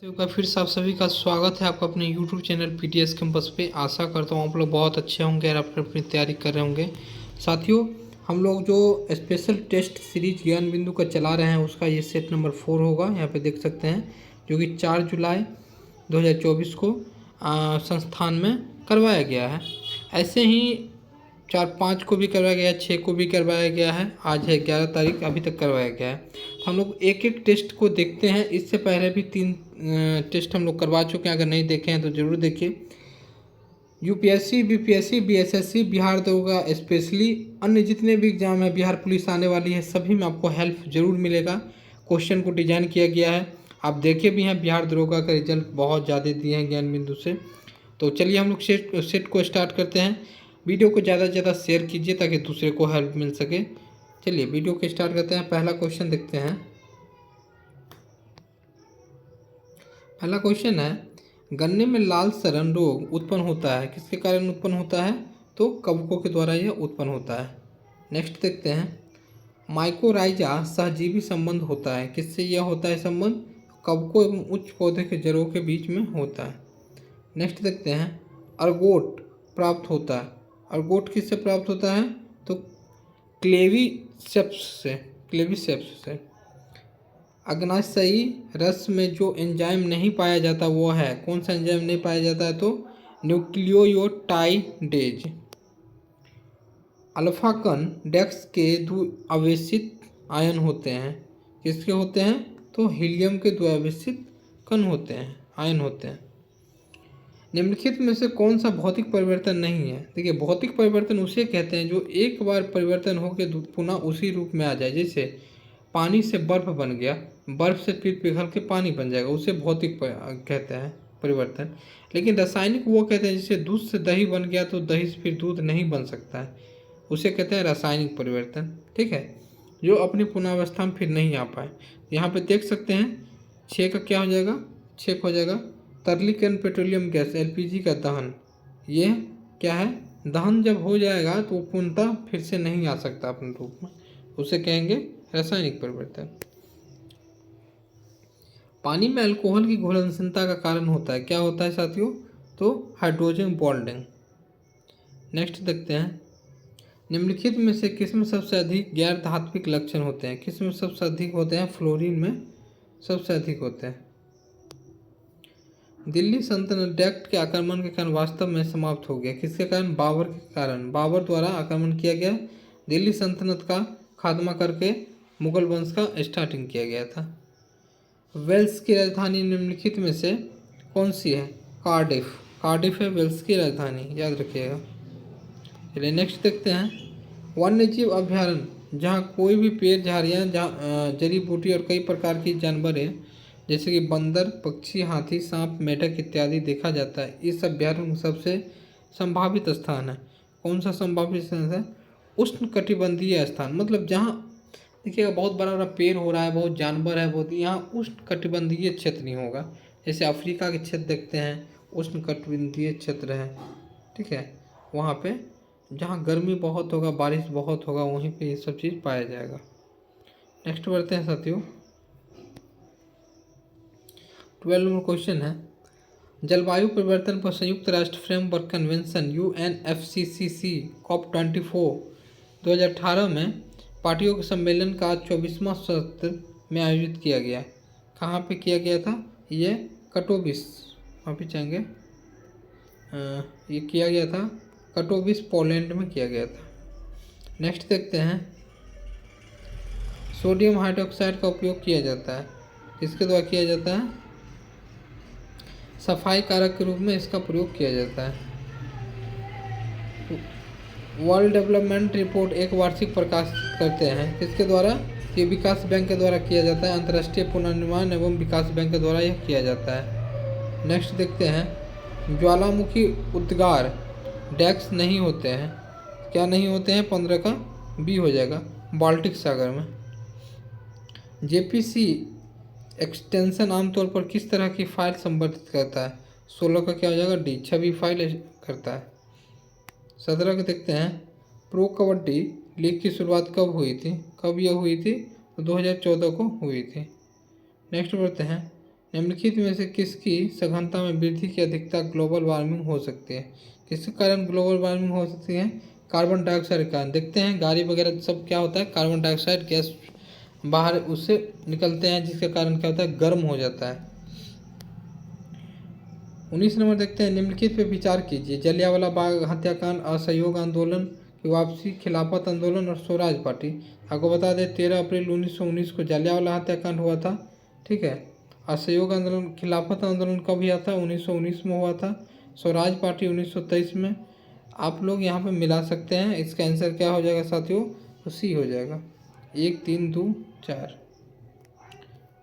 तो एक बार फिर से आप सभी का स्वागत है आपका अपने YouTube चैनल PTS कैंपस पे। आशा करता हूँ आप लोग बहुत अच्छे होंगे और आप अपनी तैयारी कर रहे होंगे। साथियों, हम लोग जो स्पेशल टेस्ट सीरीज ज्ञान बिंदु का चला रहे हैं उसका ये सेट नंबर 4 होगा। यहाँ पे देख सकते हैं, जो कि 4 जुलाई 2024 को संस्थान में करवाया गया है। ऐसे ही 4-5 को भी करवाया गया है, 6 को भी करवाया गया है, आज है 11 तारीख, अभी तक करवाया गया है। तो हम लोग एक एक टेस्ट को देखते हैं। इससे पहले भी 3 टेस्ट हम लोग करवा चुके हैं, अगर नहीं देखे हैं तो ज़रूर देखिए। यूपीएससी, बीपीएससी, बीएसएससी, बिहार दरोगा स्पेशली, अन्य जितने भी एग्जाम है, बिहार पुलिस आने वाली है, सभी में आपको हेल्प जरूर मिलेगा। क्वेश्चन को डिजाइन किया गया है, आप देखे भी हैं। बिहार दरोगा का रिजल्ट बहुत ज़्यादा दिए हैं ज्ञान बिंदु से। तो चलिए हम लोग सेट को स्टार्ट करते हैं। वीडियो को ज़्यादा से ज़्यादा शेयर कीजिए ताकि दूसरे को हेल्प मिल सके। चलिए वीडियो को स्टार्ट करते हैं। पहला क्वेश्चन देखते हैं। पहला क्वेश्चन है, गन्ने में लाल सड़न रोग उत्पन्न होता है, किसके कारण उत्पन्न होता है? तो कवकों के द्वारा यह उत्पन्न होता है। नेक्स्ट देखते हैं, माइकोराइजा सहजीवी संबंध होता है, किससे यह होता है संबंध? कवकों एवं उच्च पौधे के जड़ों के बीच में होता है। नेक्स्ट देखते हैं, अर्गोट प्राप्त होता है। अर्गोट किससे प्राप्त होता है? तो क्लेविसेप्स से। अग्नाशयी रस में जो एंजाइम नहीं पाया जाता वो है, कौन सा एंजाइम नहीं पाया जाता है? तो न्यूक्लियोटाइडेज। अल्फा कण डेक्स के द्विआवेशित आयन होते हैं, किसके होते हैं? तो हीलियम के द्विआवेशित कण होते हैं, आयन होते हैं। निम्नलिखित में से कौन सा भौतिक परिवर्तन नहीं है? देखिए, भौतिक परिवर्तन उसे कहते हैं जो एक बार परिवर्तन होकर पुनः उसी रूप में आ जाए। जैसे पानी से बर्फ बन गया, बर्फ से फिर पिघल के पानी बन जाएगा, उसे भौतिक कहते हैं परिवर्तन। लेकिन रासायनिक वो कहते हैं जैसे दूध से दही बन गया तो दही से फिर दूध नहीं बन सकता है, उसे कहते हैं रासायनिक परिवर्तन। ठीक है, जो अपनी पुनर्वस्था में फिर नहीं आ पाए। यहाँ पे देख सकते हैं 6 का क्या हो जाएगा? 6 हो जाएगा तरलीकरण पेट्रोलियम गैस LPG का दहन। ये क्या है? दहन जब हो जाएगा तो पूर्णतः फिर से नहीं आ सकता अपने रूप में, उसे कहेंगे रासायनिक परिवर्तन। पानी में अल्कोहल की घुलनशीलता का कारण होता है, क्या होता है साथियों? तो हाइड्रोजन बॉन्डिंग। नेक्स्ट देखते हैं, निम्नलिखित में से किसमें सबसे अधिक गैर धात्विक लक्षण होते हैं? किसमें सबसे अधिक होते हैं? फ्लोरीन में सबसे अधिक होते हैं। दिल्ली सल्तनत डैक्ट के आक्रमण के कारण वास्तव में समाप्त हो गया, किसके कारण? बाबर के कारण। बाबर द्वारा आक्रमण किया गया, दिल्ली सल्तनत का खात्मा करके मुगल वंश का स्टार्टिंग किया गया था। वेल्स की राजधानी निम्नलिखित में से कौन सी है? कार्डिफ। कार्डिफ है वेल्स की राजधानी, याद रखिएगा। चलिए नेक्स्ट देखते हैं, वन्यजीव अभ्यारण्य जहाँ कोई भी पेड़, झाड़ियाँ, जड़ी बूटी और कई प्रकार की जानवर है, जैसे कि बंदर, पक्षी, हाथी, सांप, मेढक इत्यादि देखा जाता है। इस अभ्यारण्य सबसे संभावित स्थान है। कौन सा संभावित स्थान है? उष्ण कटिबंधीय स्थान, मतलब जहाँ देखिएगा बहुत बड़ा बड़ा पेड़ हो रहा है, बहुत जानवर है, बहुत, यहाँ उष्ण कटिबंधीय क्षेत्र नहीं होगा। जैसे अफ्रीका के क्षेत्र देखते हैं, उष्ण कटिबंधीय क्षेत्र है। ठीक है, वहाँ पे जहाँ गर्मी बहुत होगा, बारिश बहुत होगा, वहीं पे ये सब चीज़ पाया जाएगा। नेक्स्ट बढ़ते हैं साथियों, 12 नंबर क्वेश्चन है, जलवायु परिवर्तन पर संयुक्त राष्ट्र फ्रेमवर्क कन्वेंशन UNFCCC COP24 2018 में पार्टियों के सम्मेलन का 24वां सत्र में आयोजित किया गया। कहाँ पे किया गया था? ये कटोविस, वहाँ पे चाहेंगे, ये किया गया था कटोविस, पोलैंड में किया गया था। नेक्स्ट देखते हैं, सोडियम हाइड्रोक्साइड का उपयोग किया जाता है, किसके द्वारा किया जाता है? सफाई कारक के रूप में इसका प्रयोग किया जाता है। वर्ल्ड डेवलपमेंट रिपोर्ट एक वार्षिक प्रकाशित करते हैं, किसके द्वारा? ये विकास बैंक के द्वारा किया जाता है, अंतर्राष्ट्रीय पुनर्निर्माण एवं विकास बैंक के द्वारा यह किया जाता है। नेक्स्ट देखते हैं, ज्वालामुखी उद्गार डैक्स नहीं होते हैं, क्या नहीं होते हैं? 15 का B हो जाएगा, बाल्टिक सागर में। JPC एक्सटेंशन आमतौर पर किस तरह की फाइल संवर्धित करता है? 16 का क्या हो जाएगा? D, छवि फाइल करता है। 17 के देखते हैं, प्रो कबड्डी लीग की शुरुआत कब हुई थी? कब यह हुई थी? तो 2014 को हुई थी। नेक्स्ट बढ़ते हैं, निम्नलिखित में से किसकी सघनता में वृद्धि की अधिकता ग्लोबल वार्मिंग हो सकती है? किसके कारण ग्लोबल वार्मिंग हो सकती है? कार्बन डाइऑक्साइड के कारण। देखते हैं गाड़ी वगैरह सब क्या होता है, कार्बन डाइऑक्साइड गैस बाहर उससे निकलते हैं, जिसके कारण क्या होता है, गर्म हो जाता है। 19 नंबर देखते हैं, निम्नलिखित पे विचार कीजिए। जलियांवाला बाग हत्याकांड, असहयोग आंदोलन की वापसी, खिलाफत आंदोलन और स्वराज पार्टी। आपको बता दें 13 अप्रैल 1919 को जलियांवाला हत्याकांड हुआ था। ठीक है। असहयोग आंदोलन, खिलाफत आंदोलन कब हुआ था? 1919 में हुआ था। स्वराज पार्टी 1923 में। आप लोग यहाँ पे मिला सकते हैं। इसका आंसर क्या हो जाएगा साथियों? तो सी हो जाएगा। 1 3 2 4।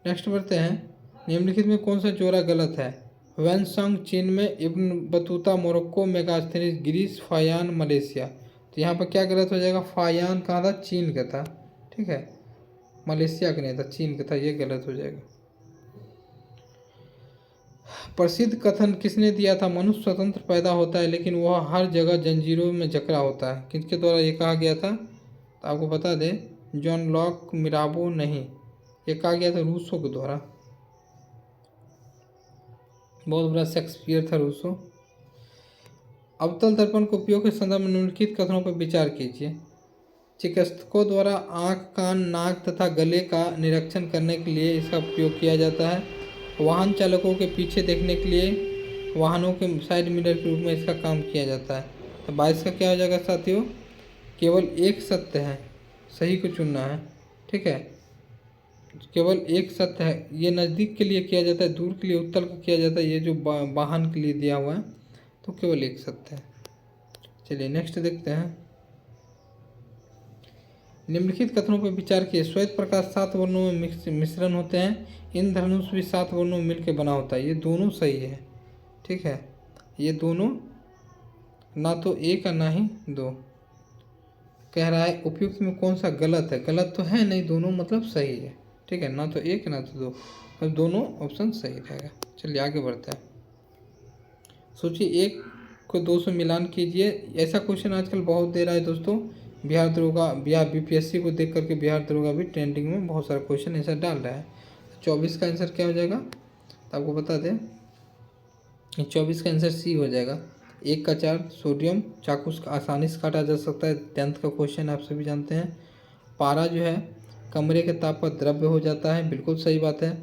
नेक्स्ट बढ़ते हैं, निम्नलिखित में कौन सा जोड़ा गलत है? वैनसंग चीन में, Ibn Battuta Morocco, Megasthenes Greece, Fahien Malaysia. तो यहाँ पर क्या गलत हो जाएगा? फायान कहाँ था? चीन का था। ठीक है, मलेशिया का नहीं था, चीन का था, ये गलत हो जाएगा। प्रसिद्ध कथन किसने दिया था? मनुष्य स्वतंत्र पैदा होता है लेकिन वह हर जगह जंजीरों में जकड़ा होता है। किसके द्वारा ये कहा गया था? तो आपको बता दें जॉन लॉक, मिराबो नहीं, ये कहा गया था रूसो के द्वारा। बहुत बड़ा शेक्सपियर था रूसो। अवतल दर्पण के उपयोग के संदर्भ में निम्नलिखित कथनों पर विचार कीजिए। चिकित्सकों द्वारा आँख, कान, नाक तथा गले का निरीक्षण करने के लिए इसका उपयोग किया जाता है। वाहन चालकों के पीछे देखने के लिए वाहनों के साइड मिरर के रूप में इसका काम किया जाता है। तो 22 का क्या हो जाएगा साथियों? केवल एक सत्य है, सही को चुनना है। ठीक है, केवल एक सत्य है। ये नज़दीक के लिए किया जाता है, दूर के लिए उत्तल का किया जाता है। ये जो वाहन के लिए दिया हुआ है, तो केवल एक सत्य है। चलिए नेक्स्ट देखते हैं, निम्नलिखित कथनों पर विचार किए। श्वेत प्रकाश 7 वर्णों में मिश्रण होते हैं। इंद्रधनुष भी 7 वर्णों में मिलकर बना होता है। ये दोनों सही है। ठीक है, ये दोनों ना तो एक और ना ही दो। कह रहा है उपयुक्त में कौन सा गलत है? गलत तो है नहीं, दोनों मतलब सही है। ठीक है, ना तो एक ना तो दो, अब दोनों ऑप्शन सही रहेगा। चलिए आगे बढ़ते हैं। सोचिए 1 को 2 से मिलान कीजिए। ऐसा क्वेश्चन आजकल बहुत दे रहा है दोस्तों। बिहार दरोगा, बिहार बीपीएससी को देख करके बिहार दरोगा भी ट्रेंडिंग में बहुत सारा क्वेश्चन ऐसा डाल रहा है। 24 का आंसर क्या हो जाएगा? तो आपको बता दें 24 का आंसर सी हो जाएगा। 1 का 4, सोडियम चाकू से आसानी से काटा जा सकता है। 10th का क्वेश्चन आप सभी जानते हैं। पारा जो है कमरे के ताप पर द्रव्य हो जाता है, बिल्कुल सही बात है।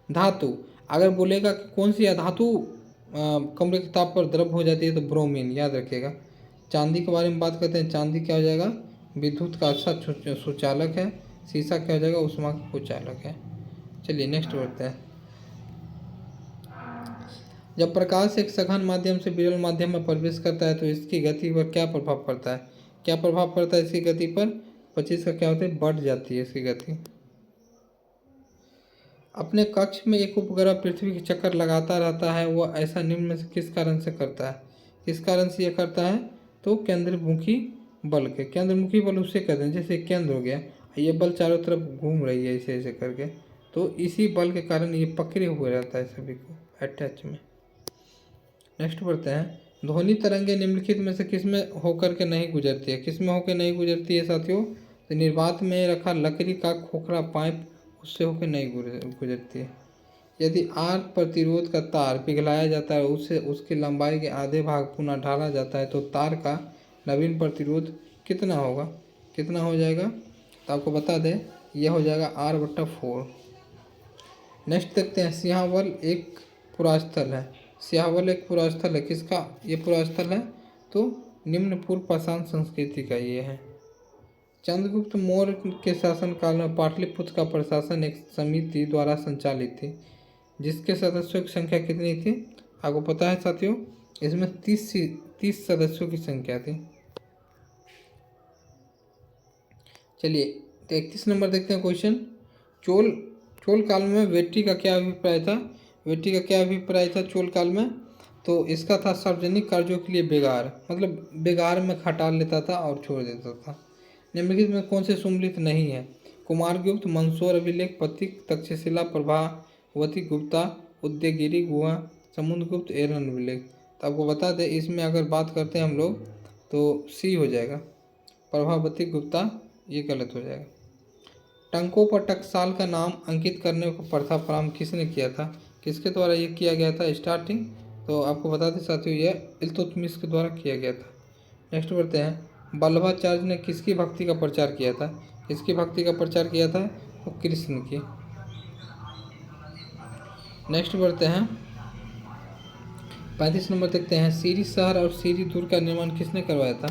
धातु, अगर बोलेगा कि कौन सी धातु कमरे के ताप पर द्रव्य हो जाती है, तो ब्रोमीन, याद रखिएगा। चांदी के बारे में बात करते हैं, चांदी क्या हो जाएगा? विद्युत का अच्छा सुचालक है। शीशा क्या हो जाएगा? ऊष्मा का कुचालक है। चलिए नेक्स्ट बढ़ते हैं। जब प्रकाश एक सघन माध्यम से विरल माध्यम में प्रवेश करता है तो इसकी गति पर क्या प्रभाव पड़ता है? क्या प्रभाव पड़ता है इसकी गति पर? 25 का क्या होता है? बढ़ जाती है इसकी गति। अपने कक्ष में एक उपग्रह पृथ्वी के चक्कर लगाता रहता है, वह ऐसा निम्न में से किस कारण से करता है? किस कारण से यह करता है? तो केंद्रमुखी बल के। केंद्रमुखी बल उसे कहते हैं, जैसे केंद्र हो गया, ये बल चारों तरफ घूम रही है ऐसे ऐसे करके, तो इसी बल के कारण ये पकड़े हुए रहता है सभी को अटैच में। नेक्स्ट बढ़ते हैं, ध्वनि तरंगे निम्नलिखित में से किस में होकर के नहीं गुजरती है? किस में होकर नहीं गुजरती है साथियों? तो निर्वात में रखा लकड़ी का खोखला पाइप, उससे होकर नहीं गुजरती है। यदि आर प्रतिरोध का तार पिघलाया जाता है, उससे उसकी लंबाई के आधे भाग पुनः ढाला जाता है, तो तार का नवीन प्रतिरोध कितना होगा? कितना हो जाएगा? तो आपको बता दें यह हो जाएगा R/4। नेक्स्ट देखते हैं, सिंहावल एक पुरास्थल है। सिंहावल एक पुरास्थल है, किसका ये पुरास्थल है? तो निम्न पूर्व पाषाण संस्कृति का ये है। चंद्रगुप्त मौर्य के शासनकाल में पाटलिपुत्र का प्रशासन एक समिति द्वारा संचालित थी, जिसके सदस्यों की संख्या कितनी थी? आपको पता है साथियों, इसमें 30 सदस्यों की संख्या थी। चलिए 31 नंबर देखते हैं क्वेश्चन। चोल काल में वेट्टी का क्या अभिप्राय था? वेट्टी का क्या अभिप्राय था चोल काल में? तो इसका था सार्वजनिक कार्यों के लिए बेगार, मतलब बेगार में खटाल लेता था और छोड़ देता था। निम्नलिखित में कौन से सुमलित नहीं है? कुमारगुप्त, मंदसौर अभिलेख, पथिक, तक्षशिला, प्रभावती गुप्ता, उदयगिरि गुहा, समुद्रगुप्त, एरन अभिलेख। तो आपको बता दें इसमें अगर बात करते हैं हम लोग तो सी हो जाएगा, प्रभावती गुप्ता, ये गलत हो जाएगा। टंकों पर टकसाल का नाम अंकित करने को प्रथा प्रारंभ किसने किया था? किसके द्वारा ये किया गया था स्टार्टिंग? तो आपको बता दें साथियों, यह इल्तुतमिश के द्वारा किया गया था। नेक्स्ट बढ़ते हैं, वल्लभाचार्य ने किसकी भक्ति का प्रचार किया था? किसकी भक्ति का प्रचार किया था? तो कृष्ण की। नेक्स्ट बढ़ते हैं, 35 नंबर देखते हैं, सीरी शहर और सीरी दुर्ग का निर्माण किसने करवाया था?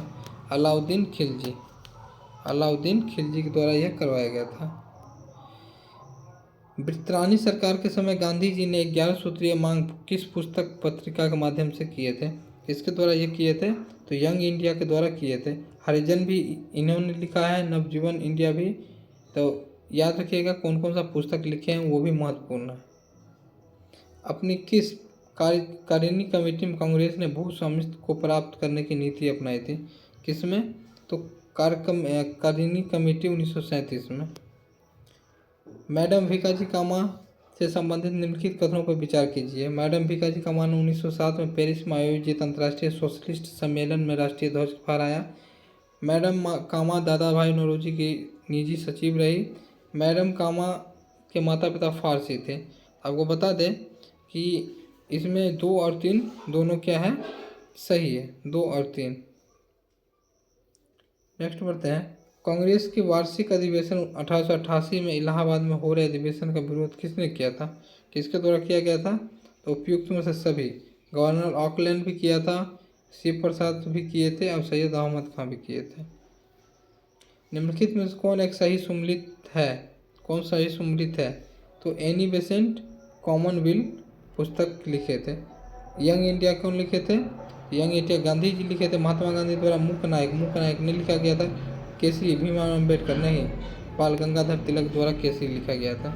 अलाउद्दीन खिलजी। अलाउद्दीन खिलजी के द्वारा यह करवाया गया था। ब्रितानी सरकार के समय गांधी जी ने 11 सूत्रीय मांग किस पुस्तक पत्रिका के माध्यम से किए थे? किसके द्वारा ये किए थे? तो यंग इंडिया के द्वारा किए थे। हरिजन भी इन्होंने लिखा है, नवजीवन इंडिया भी। तो याद रखिएगा कौन कौन सा पुस्तक लिखे हैं, वो भी महत्वपूर्ण है। अपनी किस कार्यकारिणी कमेटी में कांग्रेस ने भू स्वामित्व को प्राप्त करने की नीति अपनाई थी? किसमें? तो कार्यकारिणी कमेटी 1937 में। मैडम भीकाजी कामा से संबंधित निम्नलिखित कथनों पर विचार कीजिए। मैडम भीकाजी कामा ने 1907 में पेरिस में आयोजित अंतर्राष्ट्रीय सोशलिस्ट सम्मेलन में राष्ट्रीय ध्वज फहराया। मैडम कामा दादा भाई नौरोजी की निजी सचिव रही। मैडम कामा के माता पिता फारसी थे। आपको बता दें कि इसमें 2 और 3 दोनों क्या है? सही है, 2 और 3। नेक्स्ट बढ़ते हैं, कांग्रेस की वार्षिक अधिवेशन 1888 में इलाहाबाद में हो रहे अधिवेशन का विरोध किसने किया था? किसके द्वारा किया गया था? तो उपयुक्त में से सभी। गवर्नर ऑकलैंड भी किया था, शिव प्रसाद भी किए थे और सैयद अहमद खां भी किए थे। निम्नलिखित में से कौन एक सही सुमेलित है? कौन सही सुमेलित है? तो एनी बेसेंट कॉमनवेल्थ पुस्तक लिखे थे। यंग इंडिया कौन लिखे थे? यंग इंडिया गांधी जी लिखे थे। महात्मा गांधी द्वारा मूक नायक ने लिखा गया था। केसरी भीमराव अम्बेडकर नहीं, बाल गंगाधर तिलक द्वारा केसरी लिखा गया था।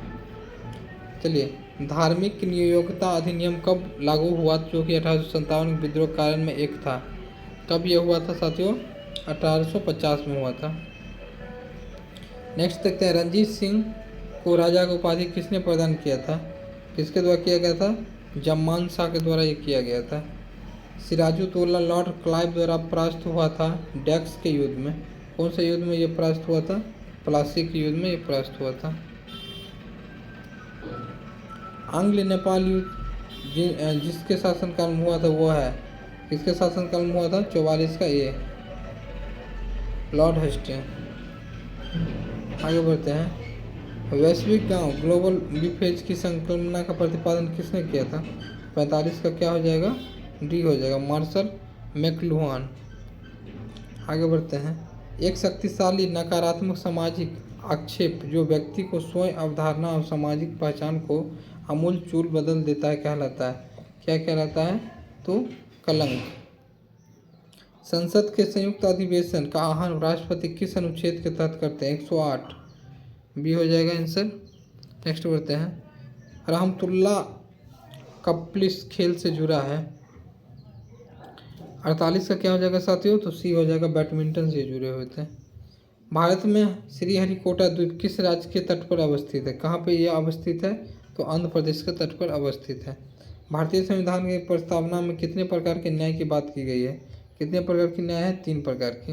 चलिए, धार्मिक नियोक्ता अधिनियम कब लागू हुआ, जो कि 1857 के विद्रोह कारण में एक था? कब यह हुआ था साथियों? 1850 में हुआ था। नेक्स्ट देखते हैं, रंजीत सिंह को राजा की उपाधि किसने प्रदान किया था? किसके द्वारा किया गया था? जम्मान शाह के द्वारा ये किया गया था। सिराजुद्दौला लॉर्ड क्लाइव द्वारा परास्त हुआ था डेक्स के युद्ध में। कौन से युद्ध में ये परास्त हुआ था? प्लासी के युद्ध में ये परास्त हुआ था। आंग्ल नेपाल युद्ध जिसके शासनकाल में हुआ था वो है, किसके शासनकाल में हुआ था? 44 का ये लॉर्ड हेस्टिंग। आगे बढ़ते हैं, वैश्विक गांव ग्लोबल विलेज की संकल्पना का प्रतिपादन किसने किया था? 45 का क्या हो जाएगा? डी हो जाएगा, मार्शल मैक्लुहान। आगे बढ़ते हैं, एक शक्तिशाली नकारात्मक सामाजिक आक्षेप जो व्यक्ति को स्वयं अवधारणा और सामाजिक पहचान को आमूल-चूल बदल देता है कहलाता है, क्या कहलाता है? तो कलंक। संसद के संयुक्त अधिवेशन का आह्वान राष्ट्रपति किस अनुच्छेद के तहत करते हैं? 108 बी हो जाएगा आंसर। नेक्स्ट बढ़ते हैं, रहमतुल्लाह कप्लिस खेल से जुड़ा है। 48 का क्या हो जाएगा साथियों? तो सी हो जाएगा, बैडमिंटन से जुड़े हुए थे। भारत में श्रीहरिकोटा द्वीप किस राज्य के तट पर अवस्थित है? कहाँ पे यह अवस्थित है? तो आंध्र प्रदेश के तट पर अवस्थित है। भारतीय संविधान की प्रस्तावना में कितने प्रकार के न्याय की बात की गई है? कितने प्रकार की न्याय है? 3 प्रकार की।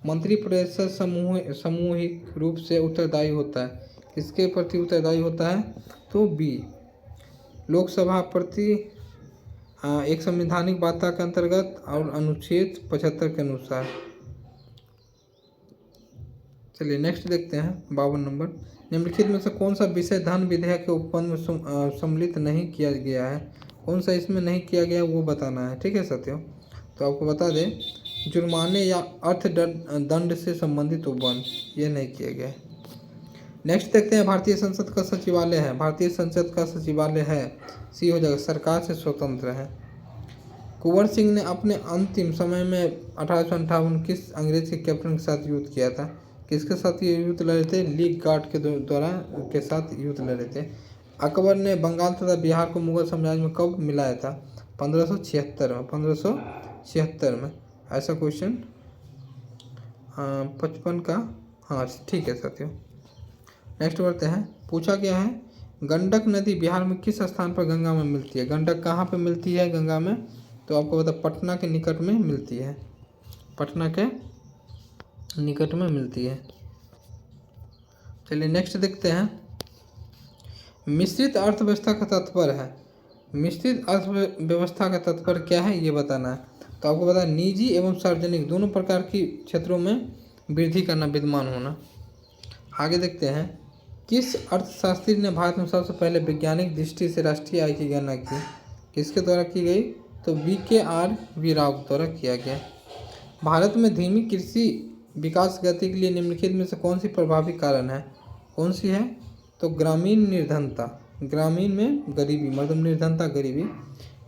मंत्रिपरिषद सामूहिक रूप से उत्तरदायी होता है, किसके प्रति उत्तरदायी होता है? तो बी। लोकसभा प्रति एक संवैधानिक बाधा के अंतर्गत और अनुच्छेद 75 के अनुसार। चलिए नेक्स्ट देखते हैं, 52 नंबर, निम्नलिखित में से कौन सा विषय धन विधेयक के उपबंध में सम्मिलित नहीं किया गया है? कौन सा इसमें नहीं किया गया वो बताना है, ठीक है साथियों। तो आपको बता दें, जुर्माने या अर्थदंड से संबंधित उपबंध ये नहीं किया गया है। नेक्स्ट देखते हैं, भारतीय संसद का सचिवालय है। भारतीय संसद का सचिवालय है, सी हो जाएगा, सरकार से स्वतंत्र है। कुंवर सिंह ने अपने अंतिम समय में 1858 किस अंग्रेज के कैप्टन के साथ युद्ध किया था? किसके साथ ये युद्ध लड़े थे? लीग गार्ड के द्वारा के साथ युद्ध लड़े थे। अकबर ने बंगाल तथा बिहार को मुगल साम्राज्य में कब मिलाया था? 1576 में। 1576 में ऐसा क्वेश्चन 55 का, हाँ ठीक है साथियों। नेक्स्ट बढ़ते हैं, पूछा गया है, गंडक नदी बिहार में किस स्थान पर गंगा में मिलती है? गंडक कहाँ पे मिलती है गंगा में? तो आपको बता, पटना के निकट में मिलती है, पटना के निकट में मिलती है। चलिए नेक्स्ट देखते हैं, मिश्रित अर्थव्यवस्था का तात्पर्य है, मिश्रित अर्थव्यवस्था का तात्पर्य क्या है ये बताना है। तो आपको पता है निजी एवं सार्वजनिक दोनों प्रकार की क्षेत्रों में वृद्धि करना, विद्यमान होना। आगे देखते हैं, किस अर्थशास्त्री ने भारत में सबसे पहले वैज्ञानिक दृष्टि से राष्ट्रीय आय की गणना की? किसके द्वारा की गई? तो VKR राव द्वारा किया गया। भारत में धीमी कृषि विकास गति के लिए निम्नलिखित में से कौन सी प्रभावी कारण है? कौन सी है? तो ग्रामीण निर्धनता, ग्रामीण में गरीबी, मतलब निर्धनता गरीबी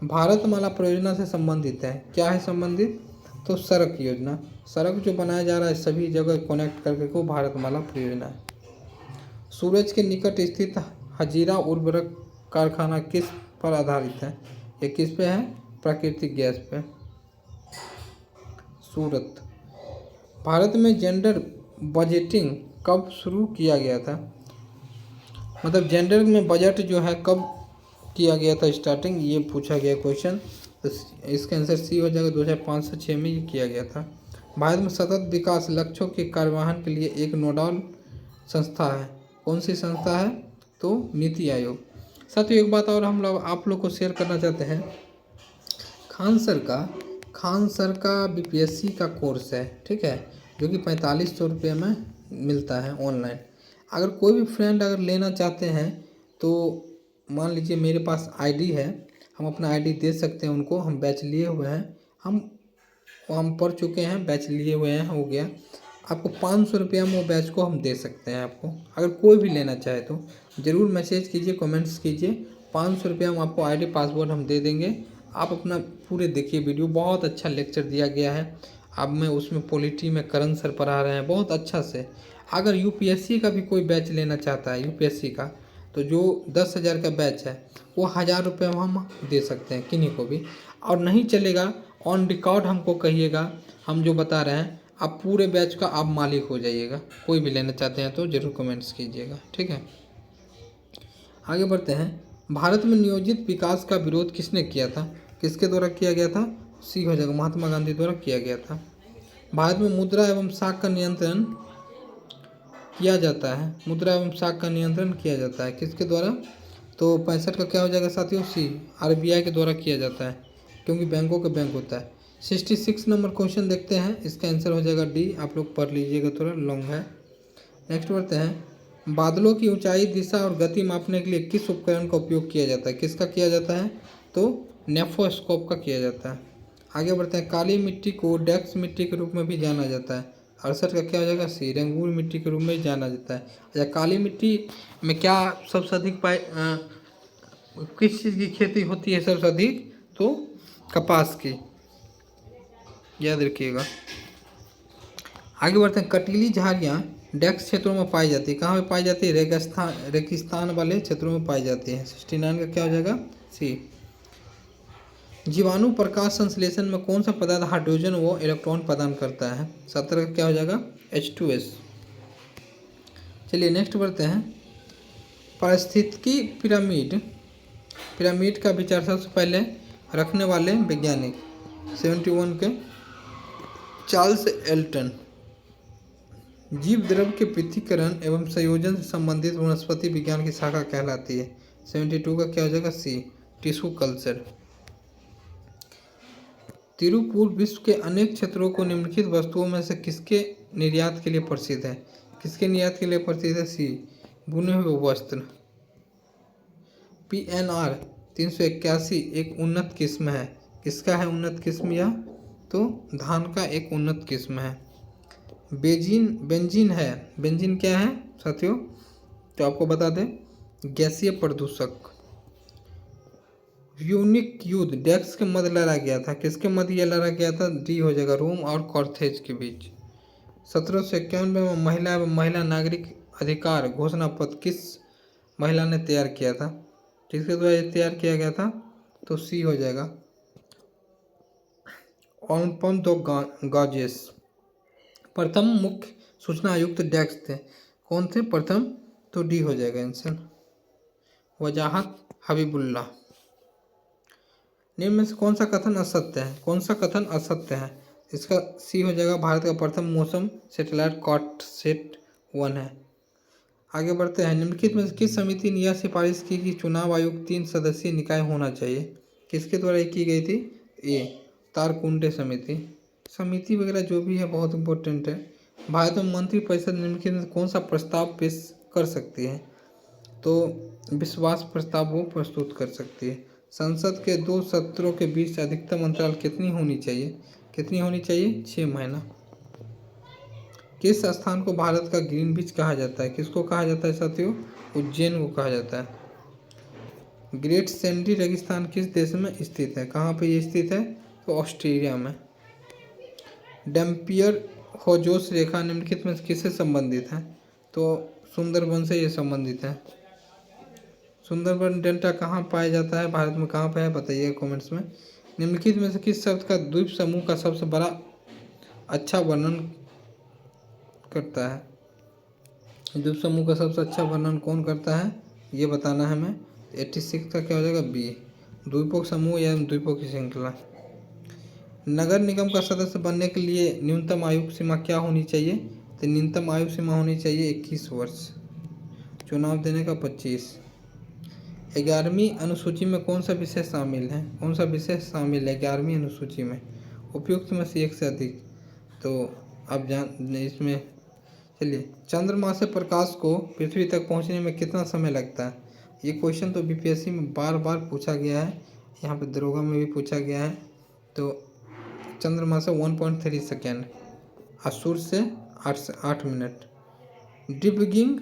भारतमाला परियोजना से संबंधित है। क्या है संबंधित? तो सड़क योजना, सड़क जो बनाया जा रहा है सभी जगह कनेक्ट करके को भारतमाला परियोजना है। सूरज के निकट स्थित हजीरा उर्वरक कारखाना किस पर आधारित है? ये किस पे है? प्राकृतिक गैस पे। सूरत। भारत में जेंडर बजटिंग कब शुरू किया गया था? मतलब जेंडर में बजट जो है कब किया गया था स्टार्टिंग, ये पूछा गया क्वेश्चन। तो इसका आंसर सी हो जाएगा, 2005 से 6 में ये किया गया था। भारत में सतत विकास लक्ष्यों के कार्यवाहन के लिए एक नोडल संस्था है। कौन सी संस्था है? तो नीति आयोग। साथियों एक बात और हम लोग आप लोग को शेयर करना चाहते हैं, खान सर का BPSC का कोर्स है, ठीक है, जो कि 4500 रुपये में मिलता है ऑनलाइन। अगर कोई भी फ्रेंड अगर लेना चाहते हैं तो मान लीजिए मेरे पास आईडी है, हम अपना आईडी दे सकते हैं उनको। हम बैच लिए हुए हैं, हम पढ़ चुके हैं, बैच लिए हुए हैं, हो गया। आपको 500 रुपया में वो बैच को हम दे सकते हैं आपको। अगर कोई भी लेना चाहे तो ज़रूर मैसेज कीजिए, कमेंट्स कीजिए। 500 रुपया में आपको आईडी पासवर्ड हम दे देंगे। आप अपना पूरे देखिए वीडियो, बहुत अच्छा लेक्चर दिया गया है। अब मैं उसमें पॉलिटी में करण सर पढ़ा रहे हैं बहुत अच्छा से। अगर UPSC का भी कोई बैच लेना चाहता है UPSC का, तो जो 10,000 का बैच है वो 1000 रुपये में हम दे सकते हैं किन्हीं को भी। और नहीं चलेगा ऑन रिकॉर्ड हमको कहिएगा, हम जो बता रहे हैं आप पूरे बैच का आप मालिक हो जाइएगा। कोई भी लेना चाहते हैं तो ज़रूर कमेंट्स कीजिएगा, ठीक है। आगे बढ़ते हैं, भारत में नियोजित विकास का विरोध किसने किया था? किसके द्वारा किया गया था? सी हो जाएगा, महात्मा गांधी द्वारा किया गया था। भारत में मुद्रा एवं साख का नियंत्रण किया जाता है, मुद्रा एवं साख का नियंत्रण किया जाता है किसके द्वारा? तो 65 का क्या हो जाएगा साथियों? सी, RBI के द्वारा किया जाता है, क्योंकि बैंकों का बैंक होता है। 66 नंबर क्वेश्चन देखते हैं, इसका आंसर हो जाएगा डी। आप लोग पढ़ लीजिएगा, थोड़ा लॉन्ग है। नेक्स्ट बढ़ते हैं, बादलों की ऊंचाई, दिशा और गति मापने के लिए किस उपकरण का उपयोग किया जाता है? किसका किया जाता है? तो नेफोस्कोप का किया जाता है। आगे बढ़ते हैं, काली मिट्टी को डेक्स मिट्टी के रूप में भी जाना जाता है। 68 का क्या हो जाएगा? सी, रेंगूर मिट्टी के रूप में जाना जाता है। अच्छा, काली मिट्टी में क्या सबसे अधिक किस चीज़ की खेती होती है सबसे अधिक? तो कपास की, याद रखिएगा। आगे बढ़ते हैं, कटीली झाड़ियाँ डेक्स क्षेत्रों में पाई जाती है। कहाँ पे पाई जाती है? रेगिस्तान वाले क्षेत्रों में पाई जाती है। 69 का क्या हो जाएगा? सी। जीवाणु प्रकाश संश्लेषण में कौन सा पदार्थ हाइड्रोजन व इलेक्ट्रॉन प्रदान करता है? 17 का क्या हो जाएगा? H2S। चलिए नेक्स्ट बढ़ते हैं, पारिस्थितिकी पिरामिड का विचार सबसे पहले रखने वाले वैज्ञानिक 71 के चार्ल्स एल्टन। जीव द्रव के पृथक्करण एवं संयोजन से संबंधित वनस्पति विज्ञान की शाखा कहलाती है। 72 का क्या हो जाएगा? सी, टिश्यू कल्चर। तिरुपुर विश्व के अनेक क्षेत्रों को निम्नलिखित वस्तुओं में से किसके निर्यात के लिए प्रसिद्ध है? किसके निर्यात के लिए प्रसिद्ध है? सी, बुने हुए वस्त्र। PNR 381 एक उन्नत किस्म है। किसका है उन्नत किस्म? यह तो धान का एक उन्नत किस्म है। बेंजीन है, बेंजीन क्या है साथियों? तो आपको बता दें, गैसीय प्रदूषक। यूनिक युद्ध डेक्स के मध्य लड़ा गया था। किसके मध्य यह लड़ा गया था? डी हो जाएगा, रोम और कॉर्थेज के बीच। 1791 में महिला एवं महिला नागरिक अधिकार घोषणा पत्र किस महिला ने तैयार किया था? किसके द्वारा ये तैयार किया गया था? तो सी हो जाएगा, ऑनपन दो गाजेस। प्रथम मुख्य सूचना आयुक्त डेक्स थे। कौन थे प्रथम? तो डी हो जाएगा आंसर, वजाहत हबीबुल्ला। निम्न में से कौन सा कथन असत्य है? कौन सा कथन असत्य है? इसका सी हो जाएगा, भारत का प्रथम मौसम सैटेलाइट कॉटसेट 1 है। आगे बढ़ते हैं। निम्नलिखित में से किस समिति ने यह सिफारिश की कि चुनाव आयोग 3 सदस्यीय निकाय होना चाहिए? किसके द्वारा ये की गई थी? ये तारकुंडे समिति वगैरह जो भी है बहुत इंपॉर्टेंट है। भारत में मंत्रिपरिषद निम्नलिखित में कौन सा प्रस्ताव पेश कर सकती है? तो विश्वास प्रस्ताव वो प्रस्तुत कर सकती है। संसद के 2 सत्रों के बीच अधिकतम अंतराल कितनी होनी चाहिए? 6 महीना। किस स्थान को भारत का ग्रीनविच कहा जाता है? किसको कहा जाता है साथियों? उज्जैन को कहा जाता है। ग्रेट सैंडी रेगिस्तान किस देश में स्थित है? कहाँ पे ये स्थित है? तो ऑस्ट्रेलिया में। डैम्पियर होजोस रेखा निम्नलिखित में किससे संबंधित है? तो सुंदरबन से ये संबंधित है। सुंदरबन डेल्टा कहाँ पाया जाता है? भारत में कहाँ पे है? बताइए कमेंट्स में। निम्नलिखित में से किस शब्द का द्वीप समूह का सबसे बड़ा अच्छा वर्णन करता है? द्वीप समूह का सबसे अच्छा वर्णन कौन करता है ये बताना है हमें। 86 का क्या हो जाएगा? बी। द्वीपों का समूह या द्वीपों की श्रृंखला। नगर निगम का सदस्य बनने के लिए न्यूनतम आयु सीमा क्या होनी चाहिए? तो न्यूनतम आयु सीमा होनी चाहिए 21 वर्ष। चुनाव देने का 25। 11वीं अनुसूची में कौन सा विषय शामिल है? कौन सा विषय शामिल है 11वीं अनुसूची में? उपयुक्त में से एक से अधिक। तो अब इसमें चलिए, चंद्रमा से प्रकाश को पृथ्वी तक पहुंचने में कितना समय लगता है? ये क्वेश्चन तो बीपीएससी में बार बार पूछा गया है, यहाँ पे दरोगा में भी पूछा गया है। तो चंद्रमा से 1.3 सेकेंड और सूर्य से 8 मिनट। डिबगिंग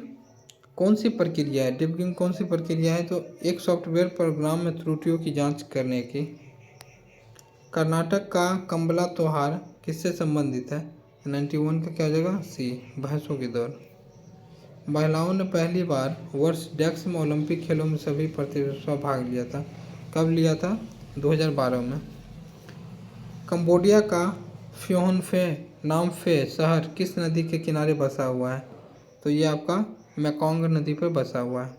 कौन सी प्रक्रिया है? डिबगिंग कौन सी प्रक्रिया है? तो एक सॉफ्टवेयर प्रोग्राम में त्रुटियों की जांच करने की। कर्नाटक का कंबला त्योहार किससे संबंधित है? 91 का क्या हो जाएगा? सी। भैंसों की दौड़। महिलाओं ने पहली बार वर्ष डेक्स में ओलंपिक खेलों में सभी प्रतियोगिता भाग लिया था। कब लिया था? 2012 में। कंबोडिया का फ्योन फे नाम फे शहर किस नदी के किनारे बसा हुआ है? तो ये आपका मेकोंग नदी पर बसा हुआ है।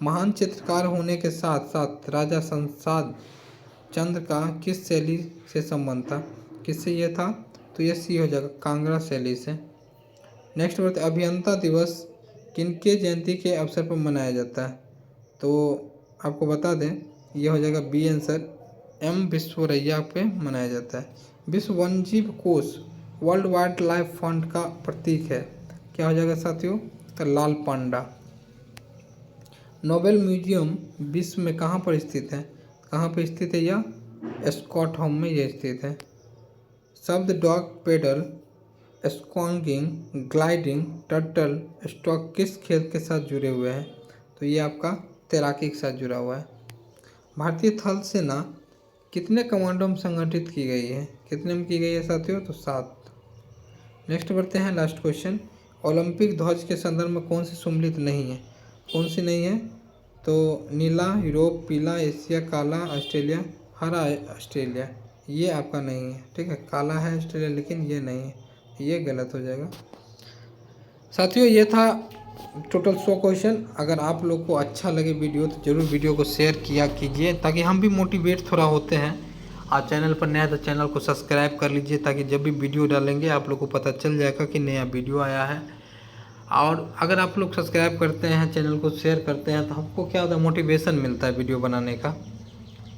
महान चित्रकार होने के साथ साथ राजा संसाद चंद्र का किस शैली से संबंध था? किससे ये था? तो ये सी हो जाएगा, कांगड़ा शैली से। नेक्स्ट बात, अभियंता दिवस किनके जयंती के अवसर पर मनाया जाता है? तो आपको बता दें ये हो जाएगा बी आंसर, एम विश्वरैया पे मनाया जाता है। विश्व वन्यजीव कोष वर्ल्ड वाइल्ड लाइफ फंड का प्रतीक है, क्या हो जाएगा साथियों? तो लाल पांडा। नोबेल म्यूजियम विश्व में कहाँ पर स्थित है? कहाँ पर स्थित है यह? स्कॉटहोम में यह स्थित है। शब्द डॉग पेडल, स्क्वांगिंग, ग्लाइडिंग, टर्टल स्टॉक किस खेल के साथ जुड़े हुए हैं? तो ये आपका तैराकी के साथ जुड़ा हुआ है। भारतीय थल सेना कितने कमांडों में संगठित की गई है? कितने में की गई है साथियों? तो 7। नेक्स्ट बढ़ते हैं, लास्ट क्वेश्चन। ओलंपिक ध्वज के संदर्भ में कौन सी सम्मिलित नहीं है? कौन सी नहीं है? तो नीला यूरोप, पीला एशिया, काला ऑस्ट्रेलिया, हरा ऑस्ट्रेलिया, ये आपका नहीं है। ठीक है, काला है ऑस्ट्रेलिया लेकिन ये नहीं है, ये गलत हो जाएगा साथियों। ये था टोटल 100 क्वेश्चन। अगर आप लोग को अच्छा लगे वीडियो तो ज़रूर वीडियो को शेयर किया कीजिए ताकि हम भी मोटिवेट थोड़ा होते हैं। आप चैनल पर नया तो चैनल को सब्सक्राइब कर लीजिए ताकि जब भी वीडियो डालेंगे आप लोग को पता चल जाएगा कि नया वीडियो आया है। और अगर आप लोग सब्सक्राइब करते हैं, चैनल को शेयर करते हैं, तो हमको क्या होता है, मोटिवेशन मिलता है वीडियो बनाने का।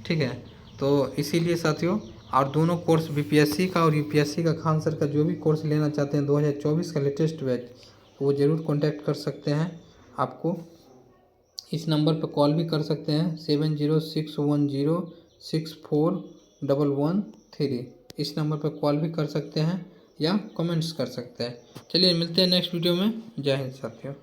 ठीक है, तो इसीलिए साथियों, और दोनों कोर्स बीपीएससी का और यूपीएससी का खान सर का जो भी कोर्स लेना चाहते हैं 2024 का लेटेस्ट बैच, तो वो ज़रूर कांटेक्ट कर सकते हैं। आपको इस नंबर पर कॉल भी कर सकते हैं 7061064113। इस नंबर पर कॉल भी कर सकते हैं या कमेंट्स कर सकते हैं। चलिए मिलते हैं नेक्स्ट वीडियो में। जय हिंद साथियों।